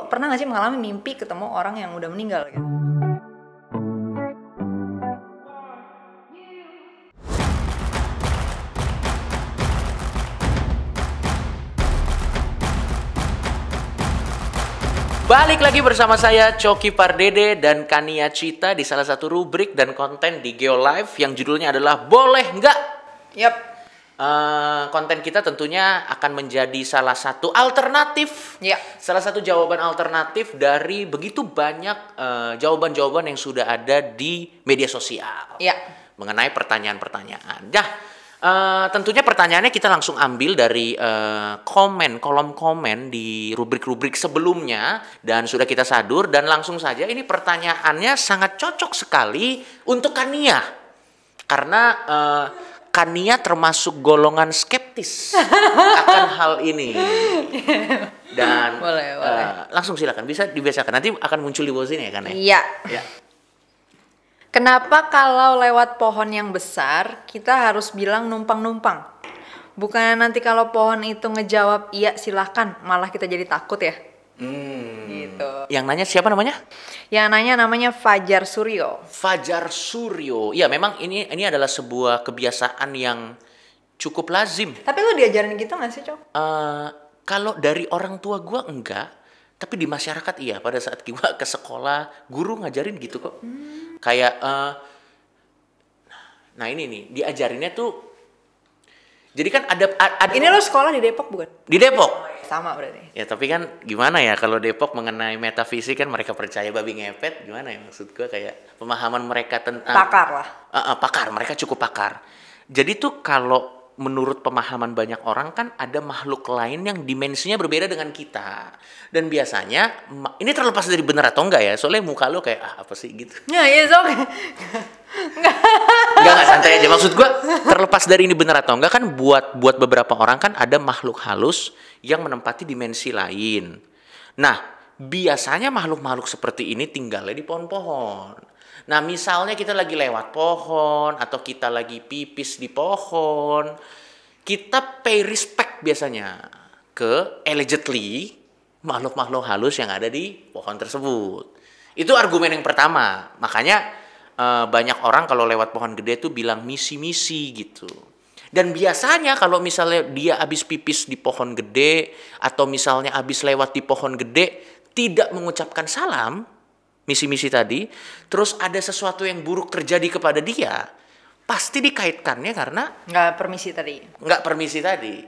lo pernah gak sih mengalami mimpi ketemu orang yang udah meninggal gitu? Balik lagi bersama saya Coki Pardede dan Kania Cita di salah satu rubrik dan konten di Geolive yang judulnya adalah Boleh Nggak? Yap. Konten kita tentunya akan menjadi salah satu alternatif, salah satu jawaban alternatif dari begitu banyak jawaban-jawaban yang sudah ada di media sosial mengenai pertanyaan-pertanyaan. Tentunya pertanyaannya kita langsung ambil dari kolom komen di rubrik-rubrik sebelumnya dan sudah kita sadur, dan langsung saja ini pertanyaannya sangat cocok sekali untuk Kania karena Kania termasuk golongan skeptis akan hal ini. Dan boleh. Langsung silakan, bisa dibiasakan, nanti akan muncul di bawah sini ya Kania. Iya. Ya. Kenapa kalau lewat pohon yang besar kita harus bilang numpang-numpang? Bukannya nanti kalau pohon itu ngejawab iya silahkan, malah kita jadi takut ya? Gitu. Yang nanya siapa namanya? Yang nanya namanya Fajar Suryo. Fajar Suryo. Ya memang ini adalah sebuah kebiasaan yang cukup lazim. Tapi lu diajarin gitu gak sih, Cok? Kalau dari orang tua gue enggak, tapi di masyarakat iya. Pada saat gue ke sekolah, guru ngajarin gitu kok. Kayak nah ini nih diajarinnya tuh, jadi kan ada ini lo sekolah di Depok bukan? Di Depok. Sama berarti. Ya tapi kan gimana ya, kalau Depok mengenai metafisik kan mereka percaya babi ngepet, gimana ya, maksud gue kayak pemahaman mereka tentang pakar lah. Pakar, mereka cukup pakar. Jadi tuh kalau menurut pemahaman banyak orang kan ada makhluk lain yang dimensinya berbeda dengan kita. Dan biasanya, ini terlepas dari benar atau enggak ya, soalnya muka lo kayak apa sih gitu. Ya, iya oke. Enggak, santai aja. Maksud gue, terlepas dari ini benar atau enggak kan, buat beberapa orang kan ada makhluk halus yang menempati dimensi lain. Nah, biasanya makhluk-makhluk seperti ini tinggalnya di pohon-pohon. Nah, misalnya kita lagi lewat pohon atau kita lagi pipis di pohon, kita pay respect biasanya ke allegedly makhluk-makhluk halus yang ada di pohon tersebut. Itu argumen yang pertama. Makanya banyak orang kalau lewat pohon gede tuh bilang misi-misi gitu. Dan biasanya kalau misalnya dia habis pipis di pohon gede atau misalnya habis lewat di pohon gede tidak mengucapkan salam, misi-misi tadi, terus ada sesuatu yang buruk terjadi kepada dia, pasti dikaitkannya karena nggak permisi tadi.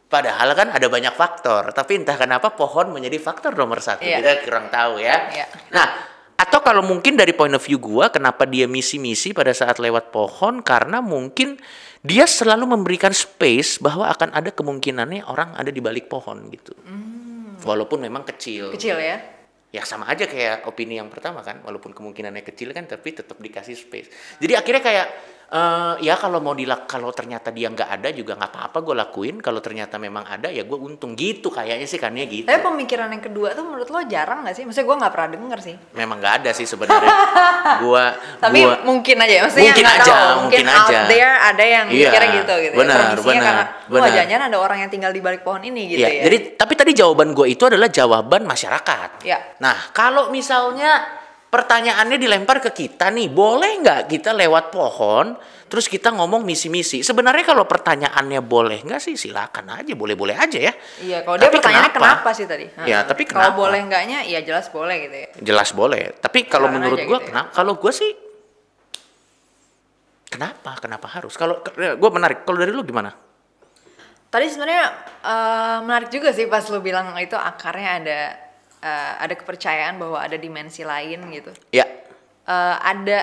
Padahal kan ada banyak faktor, tapi entah kenapa pohon menjadi faktor nomor satu. Kita kurang tahu ya. Nah, atau kalau mungkin dari point of view gua, kenapa dia misi-misi pada saat lewat pohon, karena mungkin dia selalu memberikan space bahwa akan ada kemungkinannya orang ada di balik pohon gitu. Walaupun memang kecil. Kecil ya? Ya sama aja kayak opini yang pertama kan, walaupun kemungkinannya kecil kan, tapi tetap dikasih space. Jadi akhirnya kayak ya kalau ternyata dia nggak ada juga nggak apa-apa gue lakuin. Kalau ternyata memang ada ya gue untung gitu, kayaknya sih kan ya gitu. Tapi pemikiran yang kedua tuh menurut lo jarang nggak sih? Maksudnya gue nggak pernah denger sih. Memang nggak ada sih sebenarnya. Tapi mungkin aja, maksudnya mungkin out there ada yang mikirnya gitu. Benar. Jangan-jangan ada orang yang tinggal di balik pohon ini gitu ya. Jadi tapi tadi jawaban gue itu adalah jawaban masyarakat. Nah kalau misalnya pertanyaannya dilempar ke kita nih, boleh nggak kita lewat pohon terus kita ngomong misi-misi? Sebenarnya kalau pertanyaannya boleh nggak sih, silakan aja, boleh-boleh aja ya. Iya, kalau dia pertanyaannya kenapa sih tadi? Ya, tapi kenapa? Kalau boleh nggaknya, ya jelas boleh gitu ya. Jelas boleh. Tapi kalau menurut gue, gitu kenapa? Kalau gue sih, kenapa harus? Kalau gue menarik. Kalau dari lu gimana? Tadi sebenarnya menarik juga sih pas lu bilang itu akarnya ada kepercayaan bahwa ada dimensi lain gitu. Ya. Ada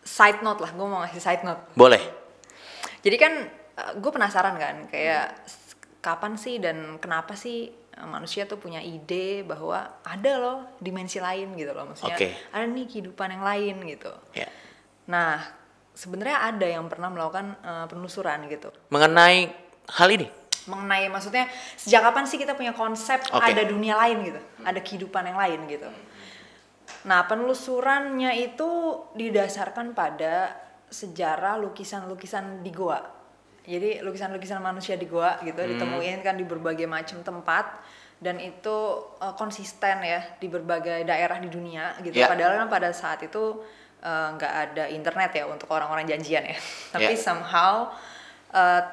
side note lah, gue mau ngasih side note. Boleh. Jadi kan gue penasaran kan, kayak kapan sih dan kenapa sih manusia tuh punya ide bahwa ada loh dimensi lain gitu loh, maksudnya ada nih kehidupan yang lain gitu. Ya. Nah, sebenarnya ada yang pernah melakukan penelusuran gitu. Mengenai hal ini? Mengenai maksudnya sejak kapan sih kita punya konsep ada dunia lain gitu, ada kehidupan yang lain gitu. Nah, penelusurannya itu didasarkan pada sejarah lukisan-lukisan di goa. Jadi lukisan-lukisan manusia di goa gitu ditemuin kan di berbagai macam tempat. dan itu konsisten ya di berbagai daerah di dunia gitu. Padahal kan pada saat itu nggak ada internet ya untuk orang-orang janjian ya. Tapi somehow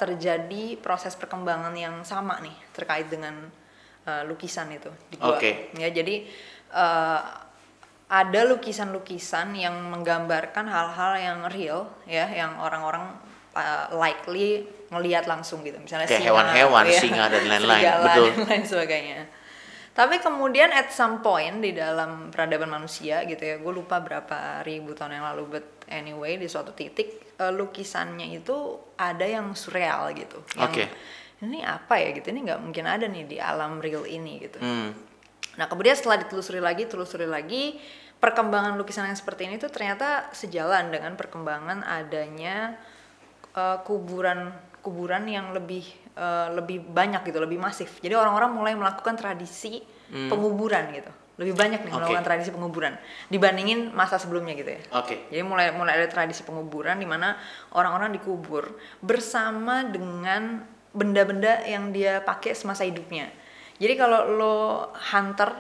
terjadi proses perkembangan yang sama nih terkait dengan lukisan itu di gua. Ya, jadi ada lukisan-lukisan yang menggambarkan hal-hal yang real ya, yang orang-orang likely ngelihat langsung gitu, misalnya kayak hewan-hewan, singa dan lain-lain, betul, dan lain sebagainya. Tapi kemudian at some point di dalam peradaban manusia gitu ya, gue lupa berapa ribu tahun yang lalu, but anyway di suatu titik lukisannya itu ada yang surreal gitu, yang ini apa ya gitu, ini nggak mungkin ada nih di alam real ini gitu. Nah kemudian setelah ditelusuri lagi, perkembangan lukisan yang seperti ini tuh ternyata sejalan dengan perkembangan adanya kuburan yang lebih banyak gitu, lebih masif. Jadi orang-orang mulai melakukan tradisi penguburan gitu, lebih banyak nih melakukan tradisi penguburan dibandingin masa sebelumnya gitu ya. Jadi mulai ada tradisi penguburan di mana orang-orang dikubur bersama dengan benda-benda yang dia pakai semasa hidupnya. Jadi kalau lo hunter,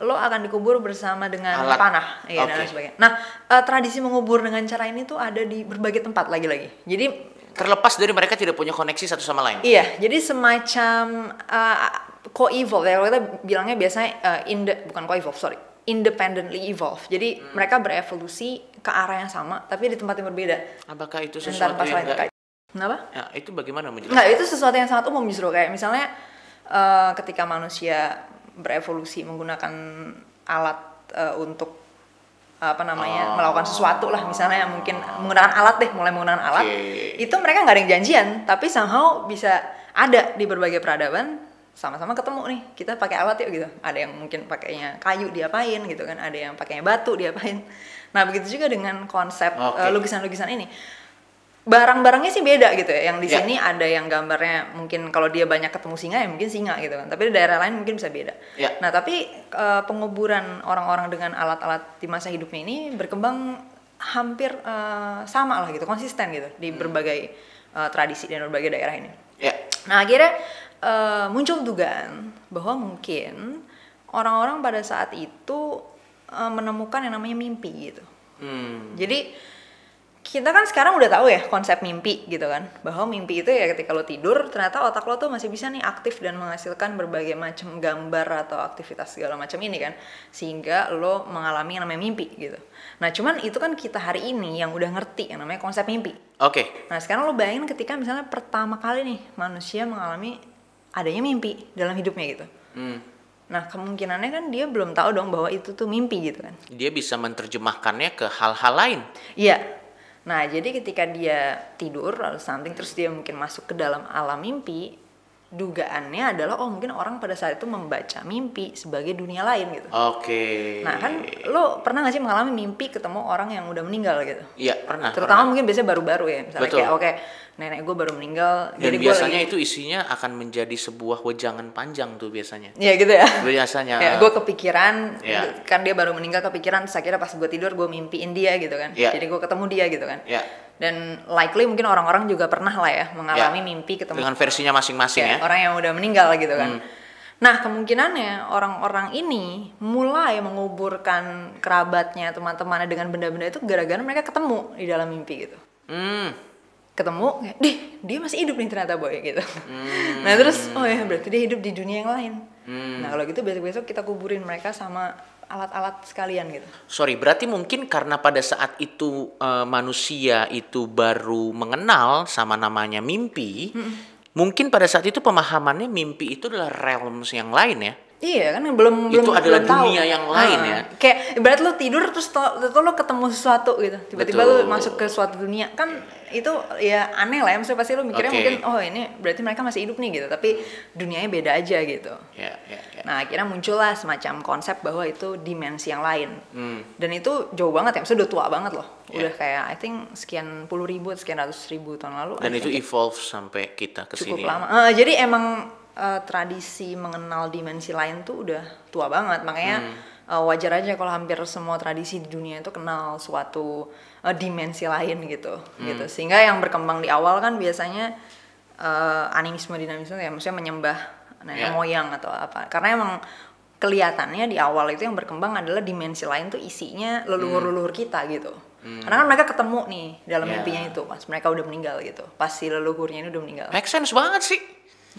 lo akan dikubur bersama dengan panah, ya dan sebagainya. Nah, tradisi mengubur dengan cara ini tuh ada di berbagai tempat lagi-lagi. Jadi terlepas dari mereka tidak punya koneksi satu sama lain. Iya, jadi semacam co-evolve ya, kalau kita bilangnya biasanya bukan co-evolve, sorry, independently evolve. Jadi mereka berevolusi ke arah yang sama, tapi di tempat yang berbeda. Apakah itu sesuatu yang Kenapa? Ya, itu bagaimana menjelaskan? Nggak, itu sesuatu yang sangat umum justru, kayak misalnya ketika manusia berevolusi menggunakan alat untuk melakukan sesuatu lah, misalnya mungkin menggunakan alat mulai menggunakan alat, itu mereka nggak ada yang janjian, tapi somehow bisa ada di berbagai peradaban, sama-sama ketemu nih, kita pakai alat yuk gitu. Ada yang mungkin pakainya kayu diapain gitu kan, ada yang pakainya batu diapain. Nah begitu juga dengan konsep lukisan-lukisan ini. Barang-barangnya sih beda gitu ya. Yang di sini ada yang gambarnya mungkin kalau dia banyak ketemu singa ya mungkin singa gitu kan. Tapi di daerah lain mungkin bisa beda. Nah, tapi penguburan orang-orang dengan alat-alat di masa hidupnya ini berkembang hampir sama lah gitu, konsisten gitu di berbagai tradisi dan berbagai daerah ini. Nah, akhirnya muncul dugaan bahwa mungkin orang-orang pada saat itu menemukan yang namanya mimpi gitu. Jadi kita kan sekarang udah tahu ya konsep mimpi gitu kan, bahwa mimpi itu ya ketika lo tidur ternyata otak lo tuh masih bisa nih aktif dan menghasilkan berbagai macam gambar atau aktivitas segala macam ini kan, sehingga lo mengalami yang namanya mimpi gitu. Nah cuman itu kan kita hari ini yang udah ngerti yang namanya konsep mimpi. Nah sekarang lo bayangin ketika misalnya pertama kali nih manusia mengalami adanya mimpi dalam hidupnya gitu. Nah kemungkinannya kan dia belum tahu dong bahwa itu tuh mimpi gitu kan. Dia bisa menerjemahkannya ke hal-hal lain. Iya. Nah, jadi ketika dia tidur lalu something terus dia mungkin masuk ke dalam alam mimpi, dugaannya adalah mungkin orang pada saat itu membaca mimpi sebagai dunia lain gitu. Nah, kan lo pernah gak sih mengalami mimpi ketemu orang yang udah meninggal gitu? Iya, pernah. Terutama mungkin biasanya baru-baru ya, misalnya kayak nenek gue baru meninggal. Dan jadi biasanya itu isinya akan menjadi sebuah wejangan panjang tuh biasanya. Iya gitu ya. Biasanya. Ya, gue kepikiran, kan dia baru meninggal kepikiran, terus akhirnya pas gue tidur gue mimpiin dia gitu kan. Jadi gue ketemu dia gitu kan. Dan likely mungkin orang-orang juga pernah lah ya mengalami mimpi ketemu. Dengan versinya masing-masing ya. Orang yang udah meninggal gitu kan. Nah kemungkinannya orang-orang ini mulai menguburkan kerabatnya, teman-temannya dengan benda-benda itu gara-gara mereka ketemu di dalam mimpi gitu. Ketemu, dia masih hidup nih ternyata boy gitu. Nah terus, berarti dia hidup di dunia yang lain. Nah kalau gitu besok-besok kita kuburin mereka sama alat-alat sekalian gitu. Sorry, berarti mungkin karena pada saat itu manusia itu baru mengenal sama namanya mimpi, mungkin pada saat itu pemahamannya mimpi itu adalah realms yang lain ya. Iya kan belum adalah tahu. Dunia yang lain ya. Kayak ibarat lo tidur terus lo ketemu sesuatu gitu. Tiba-tiba lo masuk ke suatu dunia kan itu ya aneh lah ya. Maksudnya pasti lo mikirnya mungkin ini berarti mereka masih hidup nih gitu. Tapi dunianya beda aja gitu. Nah akhirnya muncullah semacam konsep bahwa itu dimensi yang lain. Dan itu jauh banget ya. Maksudnya udah tua banget loh. Udah kayak I think sekian puluh ribu, sekian ratus ribu tahun lalu. Dan itu evolve sampai kita kesini. Cukup lama. Jadi emang tradisi mengenal dimensi lain tuh udah tua banget, makanya wajar aja kalau hampir semua tradisi di dunia itu kenal suatu dimensi lain gitu. Sehingga yang berkembang di awal kan biasanya animisme dinamisme ya, maksudnya menyembah nenek moyang atau apa. Karena emang kelihatannya di awal itu yang berkembang adalah dimensi lain tuh isinya leluhur-leluhur kita gitu. Karena kan mereka ketemu nih dalam mimpinya itu pas mereka udah meninggal gitu. Pas si leluhurnya ini udah meninggal. Make sense banget sih.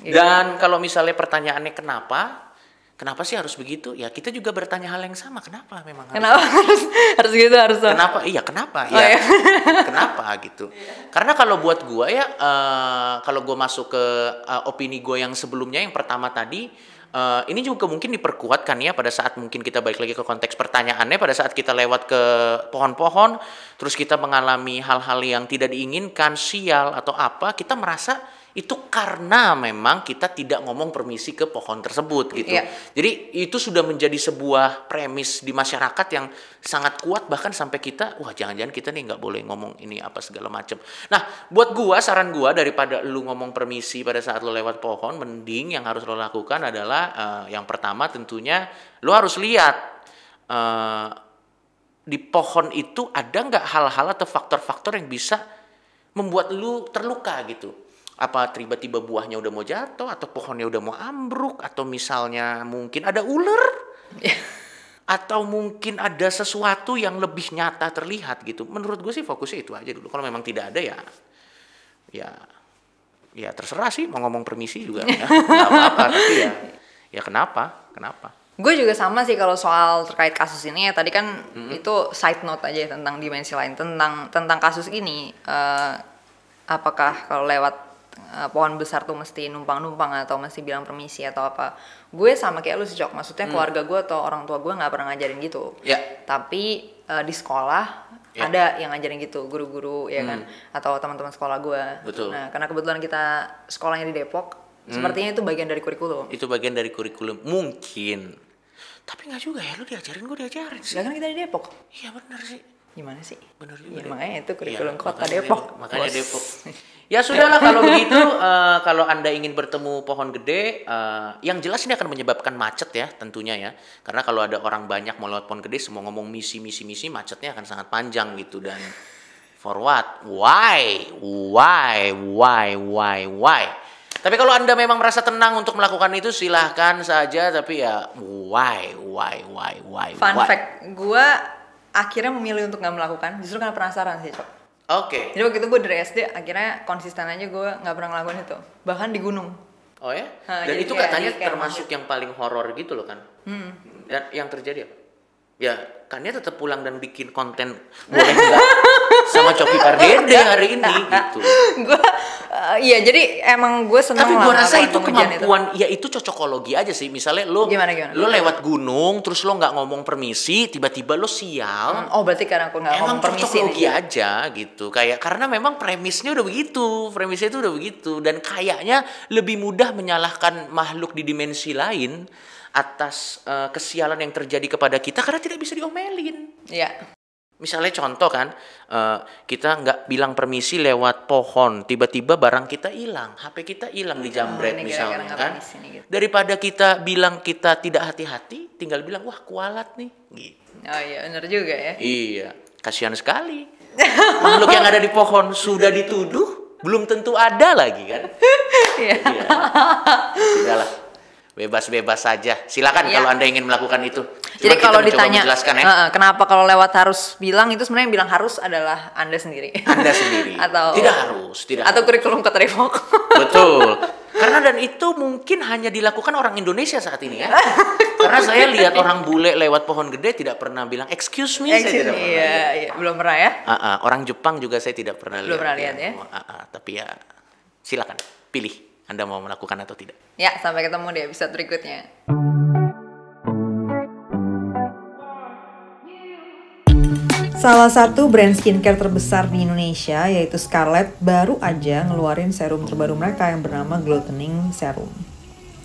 Dan kalau misalnya pertanyaannya kenapa sih harus begitu? Ya kita juga bertanya hal yang sama. Kenapa memang harus gitu harus. Kenapa? Iya kenapa? Ya kenapa gitu? Karena kalau buat gue ya, kalau gue masuk ke opini gue yang sebelumnya yang pertama tadi, ini juga mungkin diperkuatkan ya pada saat mungkin kita balik lagi ke konteks pertanyaannya, pada saat kita lewat ke pohon-pohon, terus kita mengalami hal-hal yang tidak diinginkan, sial atau apa, kita merasa itu karena memang kita tidak ngomong permisi ke pohon tersebut gitu. Jadi itu sudah menjadi sebuah premis di masyarakat yang sangat kuat, bahkan sampai kita, wah jangan-jangan kita nih nggak boleh ngomong ini apa segala macam. Nah, buat gua, saran gua daripada lu ngomong permisi pada saat lu lewat pohon, mending yang harus lu lakukan adalah yang pertama tentunya lu harus lihat di pohon itu ada nggak hal-hal atau faktor-faktor yang bisa membuat lu terluka gitu. Apa tiba-tiba buahnya udah mau jatuh, atau pohonnya udah mau ambruk, atau misalnya mungkin ada ular, atau mungkin ada sesuatu yang lebih nyata terlihat gitu. Menurut gue sih fokusnya itu aja dulu. Kalau memang tidak ada ya terserah sih mau ngomong permisi juga ya nggak apa-apa. Tapi ya kenapa? Gue juga sama sih kalau soal terkait kasus ini ya. Tadi kan itu side note aja tentang dimensi lain, tentang kasus ini. Apakah kalau lewat pohon besar tuh mesti numpang-numpang atau mesti bilang permisi atau apa? Gue sama kayak lu sih, Cok. Maksudnya keluarga gue atau orang tua gue nggak pernah ngajarin gitu. Tapi di sekolah ada yang ngajarin gitu, guru-guru ya kan, atau teman-teman sekolah gue. Betul. Nah, karena kebetulan kita sekolahnya di Depok, sepertinya itu bagian dari kurikulum. Itu bagian dari kurikulum mungkin. Tapi nggak juga ya, lu diajarin, gue diajarin sih. Ya kan kita di Depok. Iya benar sih. Gimana sih? Benar juga. Ya, makanya itu kurikulum kota Depok. Makanya Depok. Ya sudahlah kalau begitu, kalau Anda ingin bertemu pohon gede, yang jelas ini akan menyebabkan macet ya tentunya ya. Karena kalau ada orang banyak mau lewat pohon gede, semua ngomong misi, macetnya akan sangat panjang gitu. Dan for what? Why? Tapi kalau Anda memang merasa tenang untuk melakukan itu, silahkan saja. Tapi ya why? Fun fact, gue akhirnya memilih untuk nggak melakukan, justru karena penasaran sih, Cok. Oke. Jadi waktu itu gue dari SD akhirnya konsisten aja, gue nggak pernah ngelakuin itu, bahkan di gunung. Oh ya? Dan itu katanya termasuk yang paling horor gitu loh kan? Dan yang terjadi apa? Ya, Kania tetap pulang dan bikin konten boleh nggak sama Coki Pardede hari ini gitu. Iya, jadi emang gue seneng. Tapi gue rasa itu kemampuan, ya itu cocokologi aja sih. Misalnya lo lewat gunung, terus lo nggak ngomong permisi, tiba-tiba lo sial. Oh berarti karena aku nggak ngomong permisi. Emang cocokologi aja gitu. Kayak karena memang premisnya udah begitu, dan kayaknya lebih mudah menyalahkan makhluk di dimensi lain atas kesialan yang terjadi kepada kita karena tidak bisa diomelin. Iya. Misalnya contoh kan, kita nggak bilang permisi lewat pohon, tiba-tiba barang kita hilang, HP kita hilang di jambret misalnya kan. Gitu. Daripada kita bilang kita tidak hati-hati, tinggal bilang wah kualat nih. Gitu. Oh iya, benar juga ya. Iya, kasihan sekali. Makhluk yang ada di pohon sudah dituduh, belum tentu ada lagi kan. Iya. Sudahlah. Bebas-bebas saja. Silakan kalau Anda ingin melakukan itu. Jadi kalau ditanya kenapa kalau lewat harus bilang, itu sebenarnya yang bilang harus adalah Anda sendiri. Anda sendiri. Atau tidak harus. Atau kurikulum Kota Depok. Betul. Karena dan itu mungkin hanya dilakukan orang Indonesia saat ini ya. Karena saya lihat orang bule lewat pohon gede tidak pernah bilang excuse me. Saya tidak pernah. Iya, belum pernah ya. Orang Jepang juga saya tidak pernah lihat. Belum pernah lihat ya. Tapi ya silakan pilih Anda mau melakukan atau tidak. Ya, sampai ketemu di episode berikutnya. Salah satu brand skincare terbesar di Indonesia, yaitu Scarlett, baru aja ngeluarin serum terbaru mereka yang bernama Glow-Toning Serum.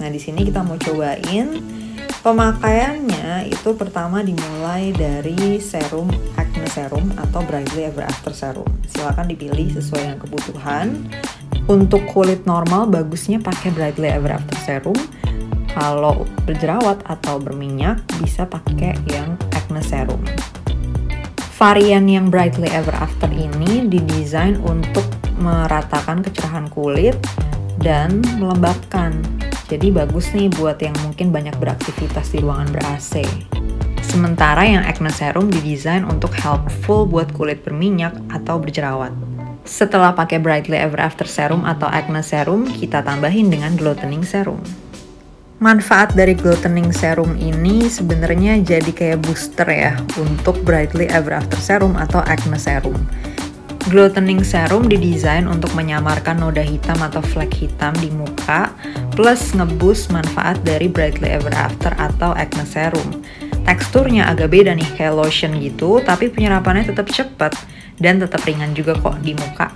Nah, di sini kita mau cobain pemakaiannya. Itu pertama dimulai dari serum Acne Serum atau Brightly Ever After Serum. Silakan dipilih sesuai dengan kebutuhan. Untuk kulit normal bagusnya pakai Brightly Ever After Serum. Kalau berjerawat atau berminyak bisa pakai yang Acne Serum. Varian yang Brightly Ever After ini didesain untuk meratakan kecerahan kulit dan melembabkan. Jadi bagus nih buat yang mungkin banyak beraktivitas di ruangan ber-AC. Sementara yang acne serum didesain untuk helpful buat kulit berminyak atau berjerawat. Setelah pakai Brightly Ever After Serum atau acne serum, kita tambahin dengan Gloutening Serum. Manfaat dari Gloutening Serum ini sebenarnya jadi kayak booster ya untuk Brightly Ever After Serum atau acne serum. Gloutening Serum didesain untuk menyamarkan noda hitam atau flek hitam di muka, plus ngeboost manfaat dari Brightly Ever After atau acne serum. Teksturnya agak beda nih, kayak lotion gitu, tapi penyerapannya tetap cepat dan tetap ringan juga kok di muka.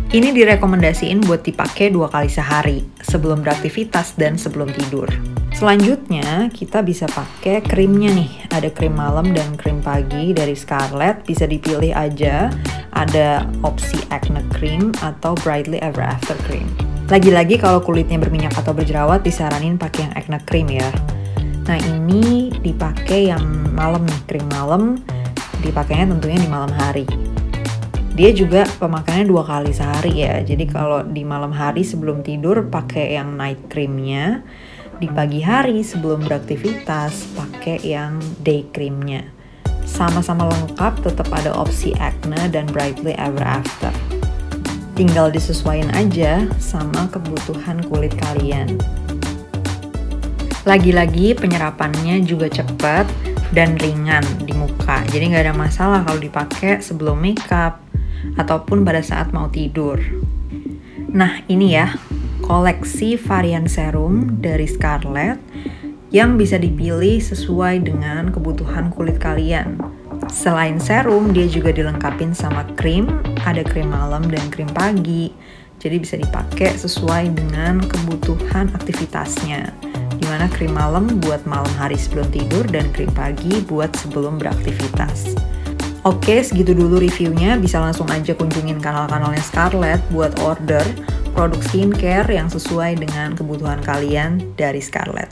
Ini direkomendasiin buat dipakai 2 kali sehari, sebelum beraktivitas dan sebelum tidur. Selanjutnya, kita bisa pakai krimnya nih. Ada krim malam dan krim pagi dari Scarlett, bisa dipilih aja. Ada opsi acne cream atau Brightly Ever After cream. Lagi-lagi kalau kulitnya berminyak atau berjerawat, disaranin pakai yang acne cream ya. Nah, ini dipakai yang malam nih, krim malam. Dipakainya tentunya di malam hari. Dia juga pemakaiannya 2 kali sehari ya. Jadi kalau di malam hari sebelum tidur pakai yang night creamnya. Di pagi hari sebelum beraktivitas pakai yang day creamnya. Sama-sama lengkap, tetap ada opsi acne dan Brightly Ever After. Tinggal disesuaikan aja sama kebutuhan kulit kalian. Lagi-lagi penyerapannya juga cepat dan ringan di muka. Jadi nggak ada masalah kalau dipakai sebelum makeup ataupun pada saat mau tidur. Nah ini ya, koleksi varian serum dari Scarlett yang bisa dipilih sesuai dengan kebutuhan kulit kalian. Selain serum, dia juga dilengkapin sama krim, ada krim malam dan krim pagi. Jadi bisa dipakai sesuai dengan kebutuhan aktivitasnya. Dimana krim malam buat malam hari sebelum tidur dan krim pagi buat sebelum beraktivitas. Oke, segitu dulu reviewnya. Bisa langsung aja kunjungin kanal-kanalnya Scarlett buat order produk skincare yang sesuai dengan kebutuhan kalian dari Scarlett.